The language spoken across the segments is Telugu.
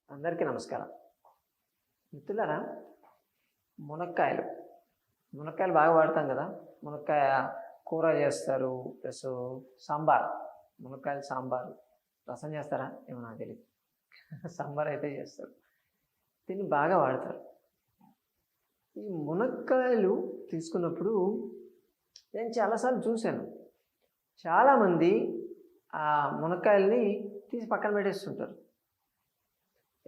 అందరికీ నమస్కారం. మిత్రులారా, మునక్కాయలు మునక్కాయలు బాగా వాడతాం కదా. మునక్కాయ కూర చేస్తారు, ప్లస్ సాంబార్, మునక్కాయలు సాంబారు, రసం చేస్తారా ఏమో నాకు తెలియదు. సాంబార్ అయితే చేస్తారు, దీన్ని బాగా వాడతారు. ఈ మునక్కాయలు తీసుకున్నప్పుడు నేను చాలాసార్లు చూశాను, చాలామంది ఆ మునక్కాయల్ని తీసి పక్కన పెట్టేస్తుంటారు.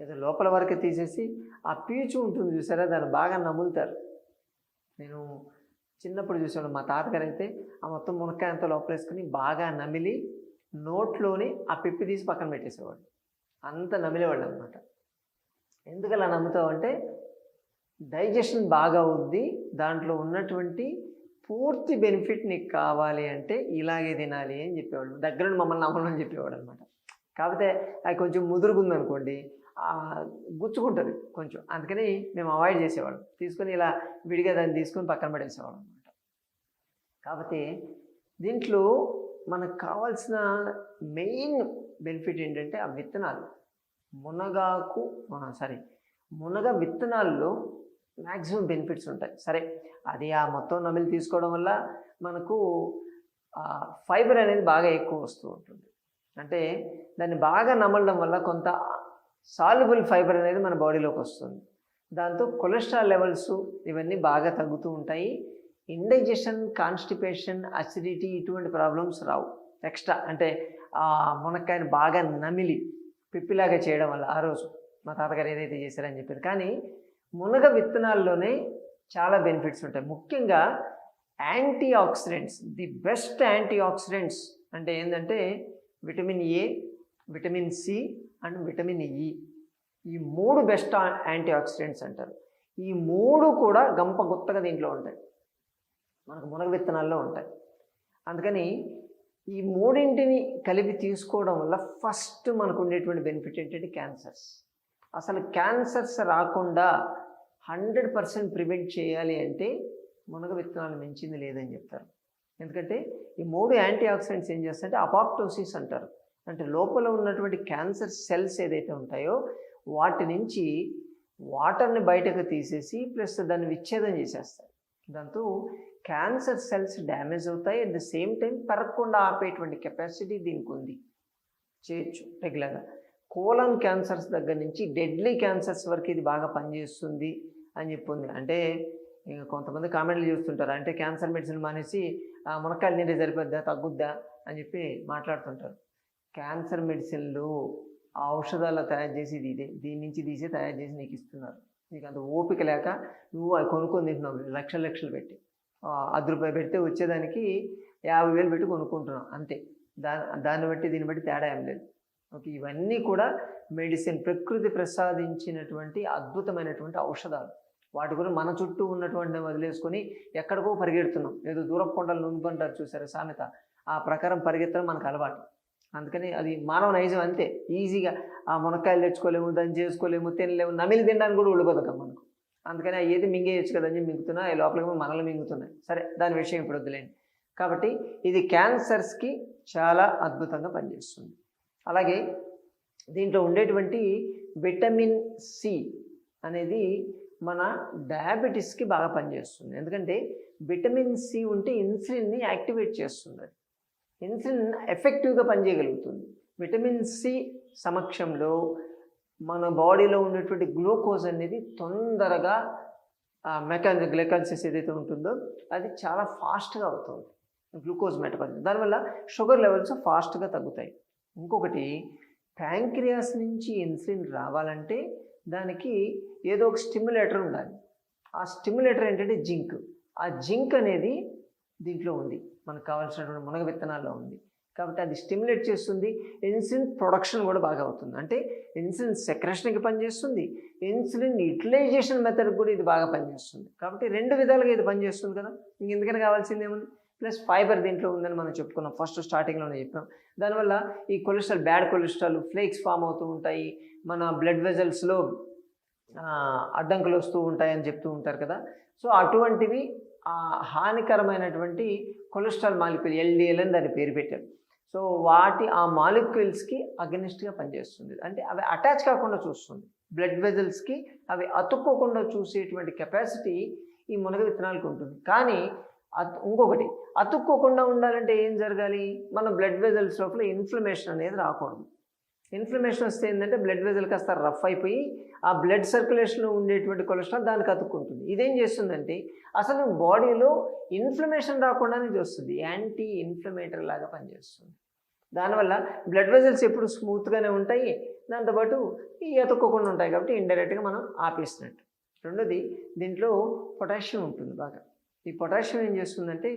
ఏదో లోపల వరకు తీసేసి ఆ పీచు ఉంటుంది చూసారా, దాన్ని బాగా నములుతారు. నేను చిన్నప్పుడు చూసాను, మా తాతగారు అయితే ఆ మొత్తం మునక్కాయ అంతా లోపల వేసుకుని బాగా నమిలి నోట్లోని ఆ పిప్పి తీసి పక్కన పెట్టేసేవాడు. అంత నమిలేవాళ్ళు అనమాట. ఎందుకు అలా నమ్ముతావు అంటే, డైజెషన్ బాగా అవుద్ది, దాంట్లో ఉన్నటువంటి పూర్తి బెనిఫిట్ నీకు కావాలి అంటే ఇలాగే తినాలి అని చెప్పేవాళ్ళు. దగ్గరుండి మమ్మల్ని నమ్మని చెప్పేవాడు అనమాట. కాకపోతే అది కొంచెం ముదురుగుందనుకోండి, గుచ్చుకుంటుంది కొంచెం, అందుకని మేము అవాయిడ్ చేసేవాళ్ళం. తీసుకొని ఇలా విడిగా దాన్ని తీసుకొని పక్కన పడేసేవాళ్ళం అనమాట. కాబట్టి దీంట్లో మనకు కావాల్సిన మెయిన్ బెనిఫిట్ ఏంటంటే ఆ విత్తనాలు. మునగ విత్తనాల్లో మ్యాక్సిమం బెనిఫిట్స్ ఉంటాయి. సరే, అది ఆ మొత్తం నమిలి తీసుకోవడం వల్ల మనకు ఫైబర్ అనేది బాగా ఎక్కువ వస్తూ ఉంటుంది. అంటే దాన్ని బాగా నమలడం వల్ల కొంత సాల్యుబుల్ ఫైబర్ అనేది మన బాడీలోకి వస్తుంది. దాంతో కొలెస్ట్రాల్ లెవెల్స్ ఇవన్నీ బాగా తగ్గుతూ ఉంటాయి. ఇండైజెషన్, కాన్స్టిపేషన్, అసిడిటీ ఇటువంటి ప్రాబ్లమ్స్ రావు. ఎక్స్ట్రా అంటే మునక్కాయని బాగా నమిలి పిప్పిలాగా చేయడం వల్ల ఆ రోజు మా తాతగారు ఏదైతే చేశారని చెప్పారు. కానీ మునగ విత్తనాల్లోనే చాలా బెనిఫిట్స్ ఉంటాయి. ముఖ్యంగా antioxidants, the best antioxidants అంటే ఏంటంటే vitamin A, vitamin C and vitamin E. ఈ మూడు బెస్ట్ యాంటీ ఆక్సిడెంట్స్ అంటారు. ఈ మూడు కూడా గంప గుత్తగా దీంట్లో ఉంటాయి, మనకు మునగ విత్తనాల్లో ఉంటాయి. అందుకని ఈ మూడింటిని కలిపి తీసుకోవడం వల్ల ఫస్ట్ మనకు ఉండేటువంటి బెనిఫిట్ ఏంటంటే క్యాన్సర్స్. అసలు క్యాన్సర్స్ రాకుండా 100% ప్రివెంట్ చేయాలి అంటే మునగ విత్తనాలు మించింది లేదని చెప్తారు. ఎందుకంటే ఈ మూడు యాంటీ ఆక్సిడెంట్స్ ఏం చేస్తాయంటే అపాప్టోసిస్ అంటారు. అంటే లోపల ఉన్నటువంటి క్యాన్సర్ సెల్స్ ఏదైతే ఉంటాయో వాటి నుంచి వాటర్ని బయటకు తీసేసి ప్లస్ దాన్ని విచ్ఛేదం చేసేస్తాయి. దాంతో క్యాన్సర్ సెల్స్ డ్యామేజ్ అవుతాయి. అట్ ద సేమ్ టైం పెరగకుండా ఆపేటువంటి కెపాసిటీ దీనికి ఉంది, చేయొచ్చు రెగ్యులర్గా. కోలన్ క్యాన్సర్స్ దగ్గర నుంచి డెడ్లీ క్యాన్సర్స్ వరకు ఇది బాగా పనిచేస్తుంది అని చెప్పి ఉంది. అంటే కొంతమంది కామెంట్లు చూస్తుంటారు, అంటే క్యాన్సర్ మెడిసిన్ మానేసి మునక్కాయలు నీరే సరిపోద్దా, తగ్గుద్దా అని చెప్పి మాట్లాడుతుంటారు. క్యాన్సర్ మెడిసిన్లు ఆ ఔషధాలు తయారు చేసి దీని నుంచి తీసి తయారు చేసి నీకు ఇస్తున్నారు. నీకు అంత ఓపిక లేక నువ్వు అవి కొనుక్కొని తింటున్నావు, లక్షలు పెట్టి. ₹10 పెడితే వచ్చేదానికి 50,000 పెట్టి కొనుక్కుంటున్నాం అంతే. దాన్ని బట్టి దీన్ని బట్టి తేడా ఏం లేదు. ఓకే, ఇవన్నీ కూడా మెడిసిన్, ప్రకృతి ప్రసాదించినటువంటి అద్భుతమైనటువంటి ఔషధాలు. వాటి గురించి మన చుట్టూ ఉన్నటువంటి వదిలేసుకొని ఎక్కడికో పరిగెడుతున్నాం. ఏదో దూరపు కొండలు నుంపంటారు చూసారు సామెత, ఆ ప్రకారం పరిగెత్తడం మనకు అలవాటు. అందుకని అది మానవ నైజం అంతే. ఈజీగా ఆ మునక్కాయలు తెచ్చుకోలేము, దాన్ని చేసుకోలేము, తినలేము, నమిలి తినడానికి కూడా ఉడిపోతాం మనకు. అందుకని ఏది మింగేయచ్చు కదని మింగుతున్నా, ఈ లోపలికి మనల్ని మింగుతున్నాయి. సరే, దాని విషయం ఇప్పుడు వద్దులేండి. కాబట్టి ఇది క్యాన్సర్స్కి చాలా అద్భుతంగా పనిచేస్తుంది. అలాగే దీంట్లో ఉండేటువంటి విటమిన్ సి అనేది మన డయాబెటీస్కి బాగా పనిచేస్తుంది. ఎందుకంటే విటమిన్ సి ఉంటే ఇన్సులిన్ని యాక్టివేట్ చేస్తుంది. ఇన్సులిన్ ఎఫెక్టివ్గా పనిచేయగలుగుతుంది. విటమిన్ సి సమక్షంలో మన బాడీలో ఉన్నటువంటి గ్లూకోజ్ అనేది తొందరగా గ్లైకాలిసిస్ ఏదైతే ఉంటుందో అది చాలా ఫాస్ట్గా అవుతుంది, గ్లూకోజ్ మెటబాలిజం. దానివల్ల షుగర్ లెవెల్స్ ఫాస్ట్గా తగ్గుతాయి. ఇంకొకటి, ప్యాంక్రియాస్ నుంచి ఇన్సులిన్ రావాలంటే దానికి ఏదో ఒక స్టిమ్యులేటర్ ఉండాలి. ఆ స్టిమ్యులేటర్ ఏంటంటే జింక్. ఆ జింక్ అనేది దీంట్లో ఉంది, మనకు కావాల్సినటువంటి మునగ విత్తనాల్లో ఉంది. కాబట్టి అది స్టిమ్యులేట్ చేస్తుంది. ఇన్సులిన్ ప్రొడక్షన్ కూడా బాగా అవుతుంది. అంటే ఇన్సులిన్ సెక్రెషన్కి పనిచేస్తుంది, ఇన్సులిన్ యూటిలైజేషన్ మెథడ్ కూడా ఇది బాగా పనిచేస్తుంది. కాబట్టి 2 విధాలుగా ఇది పనిచేస్తుంది కదా. ఇంకెందుకని కావాల్సింది ఏముంది. ప్లస్ ఫైబర్ దీంట్లో ఉందని మనం చెప్పుకున్నాం, ఫస్ట్ స్టార్టింగ్లోనే చెప్పాం. దానివల్ల ఈ cholesterol, bad cholesterol flakes form అవుతూ ఉంటాయి, మన బ్లడ్ వెజల్స్లో అడ్డంకులు వస్తూ ఉంటాయని చెప్తూ ఉంటారు కదా. సో అటువంటివి హానికరమైనటువంటి కొలెస్ట్రాల్ మాలిక్యూల్, LDL అని దాని పేరు పెట్టారు. సో సో వాటి ఆ మాలిక్యూల్స్కి అగెనిస్ట్గా పనిచేస్తుంది, అంటే అవి అటాచ్ కాకుండా చూస్తుంది. బ్లడ్ వెజల్స్కి అవి అతుక్కోకుండా చూసేటువంటి కెపాసిటీ ఈ మునగ విత్తనాలకు ఉంటుంది. కానీ ఇంకొకటి, అతుక్కోకుండా ఉండాలంటే ఏం జరగాలి, మన బ్లడ్ వెజల్స్ లోపల ఇన్ఫ్లమేషన్ అనేది రాకూడదు. ఇన్ఫ్లమేషన్ వస్తే ఏంటంటే బ్లడ్ వెజల్ కాస్త రఫ్ అయిపోయి ఆ బ్లడ్ సర్క్యులేషన్లో ఉండేటువంటి కొలెస్ట్రాల్ దానికి అతుక్కుంటుంది. ఇదేం చేస్తుందంటే అసలు బాడీలో ఇన్ఫ్లమేషన్ రాకుండానే చేస్తుంది, యాంటీ ఇన్ఫ్లమేటరీ లాగా పనిచేస్తుంది. దానివల్ల బ్లడ్ వెజల్స్ ఎప్పుడు స్మూత్గానే ఉంటాయి, దాంతోపాటు ఈ అతుక్కోకుండా ఉంటాయి, కాబట్టి ఇండైరెక్ట్గా మనం ఆపేసినట్టు. రెండోది, దీంట్లో పొటాషియం ఉంటుంది బాగా. ఈ పొటాషియం ఏం చేస్తుందంటే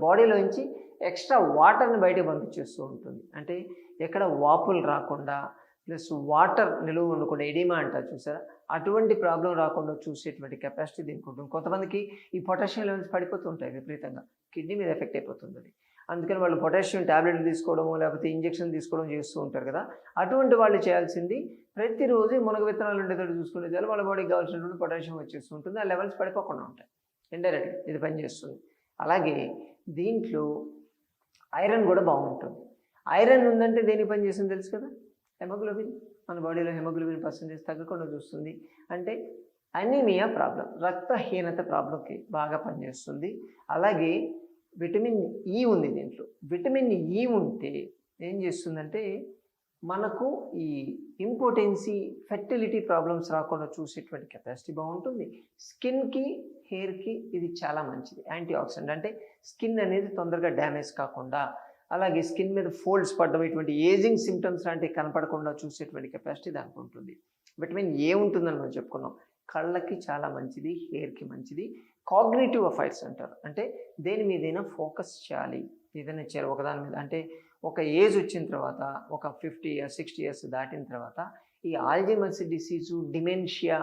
బాడీలోంచి ఎక్స్ట్రా వాటర్ని బయటకు పంపించేస్తూ ఉంటుంది. అంటే ఎక్కడ వాపులు రాకుండా, ప్లస్ వాటర్ నిలువ ఉండకుండా, ఎడిమా అంటారు చూసారా, అటువంటి ప్రాబ్లం రాకుండా చూసేటువంటి కెపాసిటీ దీనికి ఉంటుంది. కొంతమందికి ఈ పొటాషియం లెవెల్స్ పడిపోతూ ఉంటాయి విపరీతంగా, కిడ్నీ మీద ఎఫెక్ట్ అయిపోతుంది అది. అందుకని వాళ్ళు పొటాషియం ట్యాబ్లెట్లు తీసుకోవడం లేకపోతే ఇంజెక్షన్ తీసుకోవడం చేస్తూ ఉంటారు కదా. అటువంటి వాళ్ళు చేయాల్సింది ప్రతిరోజు మునగ విత్తనాలు ఉండేటట్టు చూసుకునే చాలు, వాళ్ళ బాడీకి కావాల్సినటువంటి పొటాషియం వచ్చేస్తూ ఉంటుంది, ఆ లెవెల్స్ పడిపోకుండా ఉంటాయి. ఇండైరెక్ట్గా ఇది పనిచేస్తుంది. అలాగే దీంట్లో ఐరన్ కూడా బాగుంటుంది. ఐరన్ ఉందంటే దేనికి పనిచేస్తుంది తెలుసు కదా, హెమోగ్లోబిన్. మన బాడీలో హెమోగ్లోబిన్ పర్సెంటేజ్ తగ్గకుండా చూస్తుంది, అంటే అనీమియా ప్రాబ్లం, రక్తహీనత ప్రాబ్లంకి బాగా పనిచేస్తుంది. అలాగే విటమిన్ ఈ ఉంది దీంట్లో. విటమిన్ ఈ ఉంటే ఏం చేస్తుందంటే మనకు ఈ ఇంపార్టెన్సీ, ఫెర్టిలిటీ ప్రాబ్లమ్స్ రాకుండా చూసేటువంటి కెపాసిటీ బాగుంటుంది. స్కిన్కి, హెయిర్కి ఇది చాలా మంచిది, యాంటీ ఆక్సిడెంట్. అంటే స్కిన్ అనేది తొందరగా డ్యామేజ్ కాకుండా, అలాగే స్కిన్ మీద ఫోల్డ్స్ పడడం, ఇటువంటి ఏజింగ్ సిమ్టమ్స్ లాంటివి కనపడకుండా చూసేటువంటి కెపాసిటీ దానికి ఉంటుంది. విటమిన్ ఏ ఉంటుందని మనం చెప్పుకున్నాం. కళ్ళకి చాలా మంచిది, హెయిర్కి మంచిది. కాగ్నిటివ్ అఫైర్స్ అంటారు, అంటే దేని మీదైనా ఫోకస్ చేయాలి, ఏదైనా చేయాలి ఒకదాని మీద. అంటే ఒక ఏజ్ వచ్చిన తర్వాత, ఒక 50 years 60 years దాటిన తర్వాత ఈ ఆల్జీమర్స్ డిసీజు, డిమెన్షియా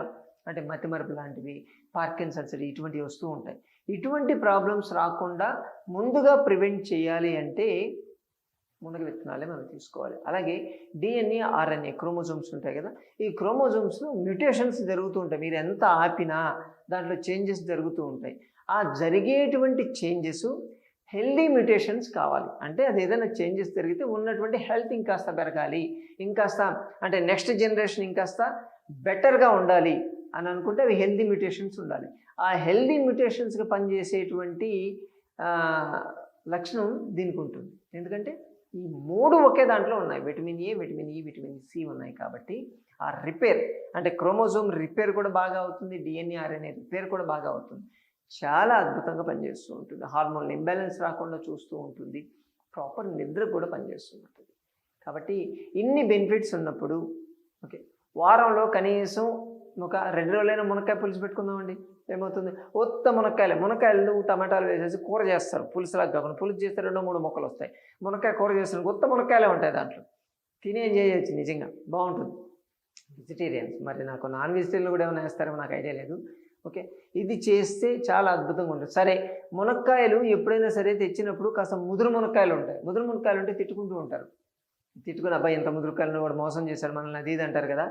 అంటే మతిమరుపు లాంటివి, పార్కిన్సన్స్ ఇటువంటివి వస్తూ ఉంటాయి. ఇటువంటి ప్రాబ్లమ్స్ రాకుండా ముందుగా ప్రివెంట్ చేయాలి అంటే మునగ విత్తనాలే మనం తీసుకోవాలి. అలాగే డిఎన్ఏ, ఆర్ఎన్ఏ క్రోమోజోమ్స్ ఉంటాయి కదా, ఈ క్రోమోజోమ్స్లో మ్యూటేషన్స్ జరుగుతూ ఉంటాయి. మీరు ఎంత ఆపినా దాంట్లో చేంజెస్ జరుగుతూ ఉంటాయి. ఆ జరిగేటువంటి చేంజెస్ హెల్దీ మ్యూటేషన్స్ కావాలి. అంటే అది ఏదైనా చేంజెస్ జరిగితే ఉన్నటువంటి హెల్త్ ఇంకాస్త పెరగాలి, ఇంకాస్త అంటే నెక్స్ట్ జనరేషన్ ఇంకాస్త బెటర్గా ఉండాలి అని అనుకుంటే అవి హెల్దీ మ్యూటేషన్స్ ఉండాలి. ఆ హెల్దీ మ్యూటేషన్స్గా పనిచేసేటువంటి లక్షణం దీనికి ఉంటుంది. ఎందుకంటే ఈ మూడు ఒకే దాంట్లో ఉన్నాయి, vitamin A, vitamin E, vitamin C ఉన్నాయి. కాబట్టి ఆ రిపేర్ అంటే క్రోమోజోమ్ రిపేర్ కూడా బాగా అవుతుంది, డిఎన్ఏ, ఆర్ఎన్ఏ రిపేర్ కూడా బాగా అవుతుంది. చాలా అద్భుతంగా పనిచేస్తూ ఉంటుంది. హార్మోన్ ఇంబ్యాలెన్స్ రాకుండా చూస్తూ ఉంటుంది, ప్రాపర్ నిద్ర కూడా పనిచేస్తూ ఉంటుంది. కాబట్టి ఇన్ని బెనిఫిట్స్ ఉన్నప్పుడు ఓకే, వారంలో కనీసం ఒక 2 రోజులైనా మునక్కాయ పులుసు పెట్టుకుందామండి. ఏమవుతుంది, ఉత్త మునక్కాయలు టమాటాలు వేసేసి కూర చేస్తారు, పులుసులాగా కాకుండా. పులుసు చేస్తే 2-3 ముక్కలు వస్తాయి. మునక్కాయ కూర చేస్తారు, ఉత్త మునక్కాయలే ఉంటాయి దాంట్లో. తినే చేయొచ్చు, నిజంగా బాగుంటుంది. వెజిటేరియన్స్, మరి నాకు నాన్ వెజిటేరియన్లు కూడా ఏమైనా వేస్తారేమో నాకు ఐడియా లేదు. ఓకే, ఇది చేస్తే చాలా అద్భుతంగా ఉంటుంది. సరే, మునక్కాయలు ఎప్పుడైనా సరే తెచ్చినప్పుడు కాస్త ముదురు మునక్కాయలు ఉంటాయి. ముదురు మునక్కాయలు ఉంటే తిట్టుకుంటూ ఉంటారు, తిట్టుకుని అబ్బాయి ఎంత ముదురుకాయలను కూడా మోసం చేశాడు మనల్ని, అది ఇది అంటారు కదా.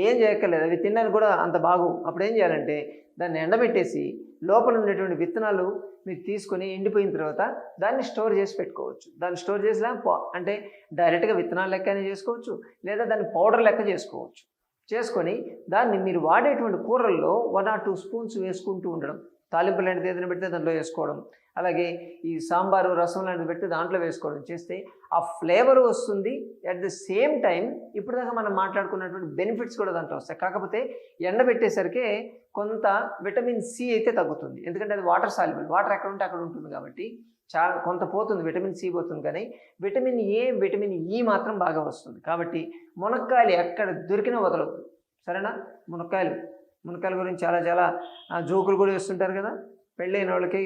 ఏం చేయక్కర్లేదు, అవి తినడానికి కూడా అంత బాగు. అప్పుడు ఏం చేయాలంటే దాన్ని ఎండబెట్టేసి లోపల ఉండేటువంటి విత్తనాలు మీరు తీసుకొని ఎండిపోయిన తర్వాత దాన్ని స్టోర్ చేసి పెట్టుకోవచ్చు. దాన్ని స్టోర్ చేసి అంటే డైరెక్ట్గా విత్తనాలు లెక్కనే చేసుకోవచ్చు, లేదా దాన్ని పౌడర్ లెక్క చేసుకోవచ్చు. చేసుకొని దాన్ని మీరు వాడేటువంటి కూరల్లో 1 or 2 స్పూన్స్ వేసుకుంటూ ఉండడం. తాలింపు లాంటిది ఏదైనా పెడితే దాంట్లో వేసుకోవడం, అలాగే ఈ సాంబారు, రసం లాంటిది పెడితే దాంట్లో వేసుకోవడం చేస్తే ఆ ఫ్లేవర్ వస్తుంది. అట్ ద సేమ్ టైం ఇప్పుడు దాకా మనం మాట్లాడుకున్నటువంటి బెనిఫిట్స్ కూడా దాంట్లో వస్తాయి. కాకపోతే ఎండబెట్టేసరికి కొంత విటమిన్ సి అయితే తగ్గుతుంది, ఎందుకంటే అది వాటర్ సాల్యుబుల్, వాటర్ ఎక్కడ ఉంటే అక్కడ ఉంటుంది కాబట్టి చాలా కొంత పోతుంది, విటమిన్ సి పోతుంది. కానీ విటమిన్ ఏ, విటమిన్ ఈ మాత్రం బాగా వస్తుంది. కాబట్టి మునక్కాయలు ఎక్కడ దొరికినా వదలొద్దు, సరేనా. మునక్కాయల గురించి చాలా జోకులు కూడా వేస్తుంటారు కదా. పెళ్ళైన వాళ్ళకి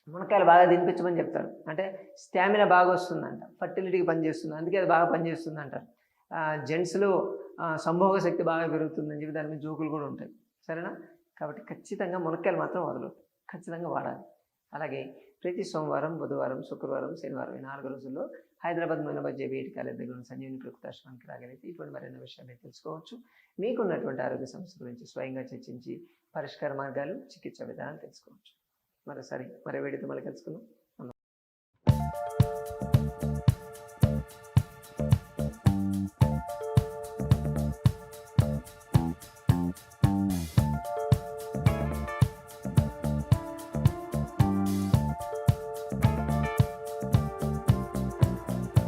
మునక్కాయలు బాగా తినిపించమని చెప్తారు, అంటే స్టామినా బాగా వస్తుందంట, ఫర్టిలిటీకి పనిచేస్తుంది, అందుకే అది బాగా పనిచేస్తుంది అంటారు. జెంట్స్లో సంభోగ శక్తి బాగా పెరుగుతుందని చెప్పి దాని మీద జోకులు కూడా ఉంటాయి, సరేనా. కాబట్టి ఖచ్చితంగా మునక్కాయలు మాత్రం వదలొద్దు, ఖచ్చితంగా వాడాలి. అలాగే ప్రతి సోమవారం, బుధవారం, శుక్రవారం, శనివారం ఈ 4 రోజుల్లో హైదరాబాద్ మొయినాబాద్ జేబీఐటీ కాలేజ్ దగ్గర ఉన్న సంజీవని ప్రకృతాశ్రమానికి రాగలిగితే ఇటువంటి మరిన్ని విషయాలు తెలుసుకోవచ్చు. మీకున్నటువంటి ఆరోగ్య సమస్యల గురించి స్వయంగా చర్చించి పరిష్కార మార్గాలు, చికిత్స విధానాలు తెలుసుకోవచ్చు. మరోసారి మరో వీడియోతో మళ్ళీ కలుసుకుందాం.